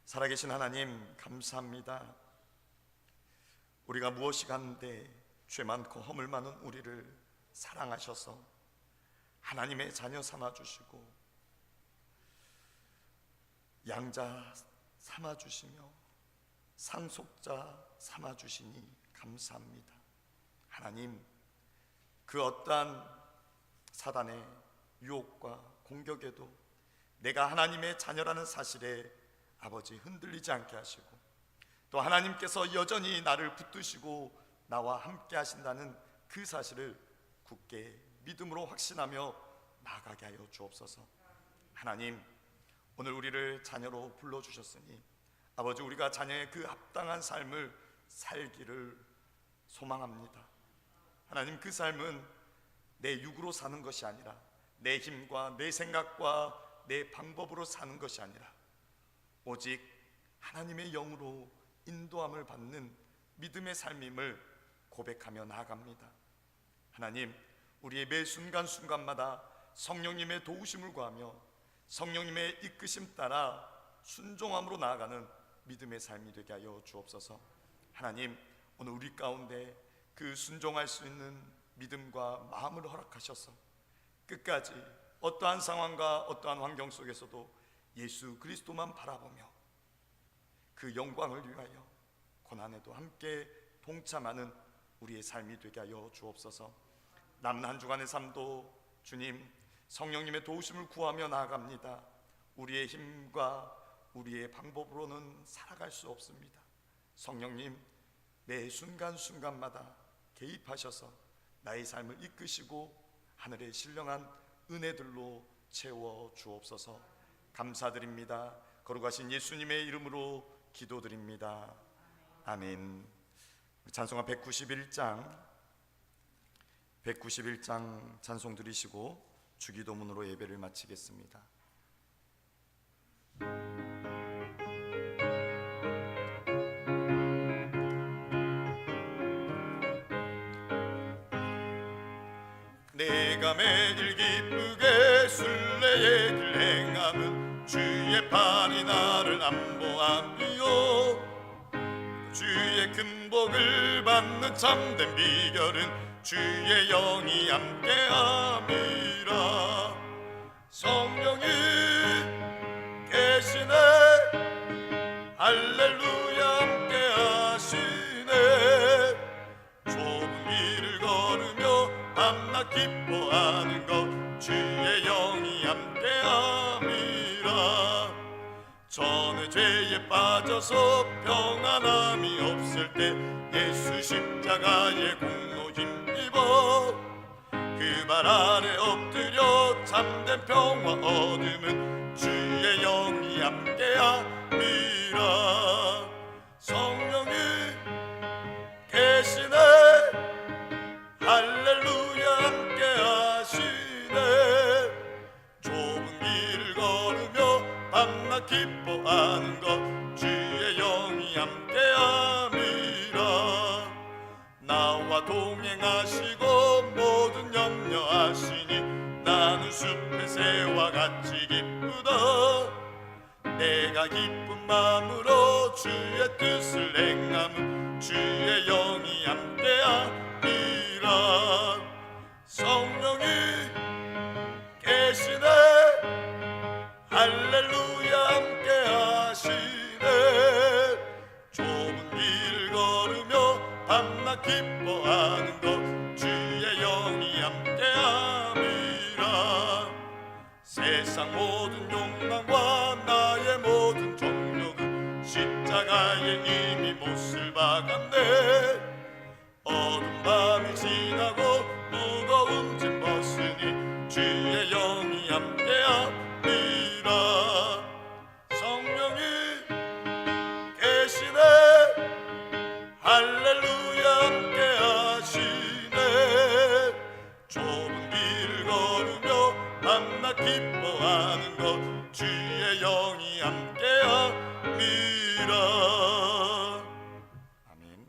살아계신 하나님 감사합니다. 우리가 무엇이 간데 죄 많고 허물 많은 우리를 사랑하셔서 하나님의 자녀 삼아주시고 양자 삼아주시며 상속자 삼아주시니 감사합니다. 하나님, 그 어떠한 사단의 유혹과 공격에도 내가 하나님의 자녀라는 사실에 아버지 흔들리지 않게 하시고 또 하나님께서 여전히 나를 붙드시고 나와 함께 하신다는 그 사실을 굳게 믿음으로 확신하며 나아가게 하여 주옵소서. 하나님, 오늘 우리를 자녀로 불러주셨으니 아버지 우리가 자녀의 그 합당한 삶을 살기를 소망합니다. 하나님, 그 삶은 내 육으로 사는 것이 아니라 내 힘과 내 생각과 내 방법으로 사는 것이 아니라 오직 하나님의 영으로 인도함을 받는 믿음의 삶임을 고백하며 나아갑니다. 하나님, 우리의 매 순간순간마다 성령님의 도우심을 구하며 성령님의 이끄심 따라 순종함으로 나아가는 믿음의 삶이 되게 하여 주옵소서. 하나님, 오늘 우리 가운데 그 순종할 수 있는 믿음과 마음을 허락하셔서 끝까지 어떠한 상황과 어떠한 환경 속에서도 예수 그리스도만 바라보며 그 영광을 위하여 고난에도 함께 동참하는 우리의 삶이 되게 하여 주옵소서. 남은 한 주간의 삶도 주님, 성령님의 도우심을 구하며 나아갑니다. 우리의 힘과 우리의 방법으로는 살아갈 수 없습니다. 성령님, 매 순간순간마다 개입하셔서 나의 삶을 이끄시고 하늘의 신령한 은혜들로 채워 주옵소서. 감사드립니다. 거룩하신 예수님의 이름으로 기도드립니다. 아멘. 찬송가 191장 찬송 드리시고 주기도문으로 예배를 마치겠습니다. 내가 매일 기쁘게 순례의 길 행함은 주의 팔이 나를 안보함이요, 주의 큰 복을 받는 참된 비결은 주의 영이 함께함이라. 성령이 계시네, 할렐루야 함께하시네. 좁은 길을 걸으며 밤낮 기뻐하는 것 주의 영이 함께함이라. 전에 죄에 빠져서 평안함이 없을 때 예수 십자가의 공로 힘입어 그 발 아래 엎드려 참된 평화 얻음은 주의 영이 함께함이라. 성령이 계시네, 할렐루야 함께하시네. 좁은 길을 걸으며 밤낮 기뻐하는 것 주의 영이 함께함이라. 나와 동행하시고 모든 염려하시니 나는 숲의 새와 같이 기쁘다. 내가 기쁜 마음으로 주의 뜻을 행함은 주의 영이 함께함이라. 성령이 계시네, 할렐루야 함께하시네. 좁은 길을 걸으며 밤낮 기뻐하는 것 주의 영이 함께함이라. 세상 모든 욕망과 나의 모든 정욕은 십자가에 이미 못을 박았네. 어두운 밤이 지나고 무거운 짐 벗으니 주의 영이 함께함이라. 성령이 계시네, 할렐루야 함께하시네. 좁은 길을 걸으며 밤낮 기뻐하는 것 주의 영이 함께함이라. 아멘.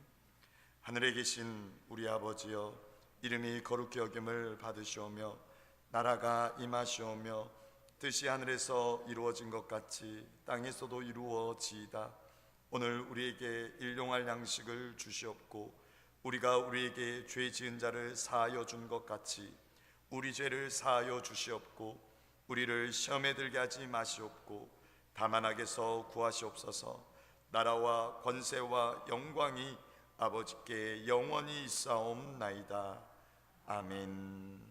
하늘에 계신 우리 아버지여, 이름이 거룩히 여김을 받으시오며 나라가 임하시오며 뜻이 하늘에서 이루어진 것 같이 땅에서도 이루어지이다. 오늘 우리에게 일용할 양식을 주시옵고 우리가 우리에게 죄 지은 자를 사하여 준 것 같이 우리 죄를 사하여 주시옵고 우리를 시험에 들게 하지 마시옵고 다만 악에서 구하시옵소서. 나라와 권세와 영광이 아버지께 영원히 있사옵나이다. 아멘.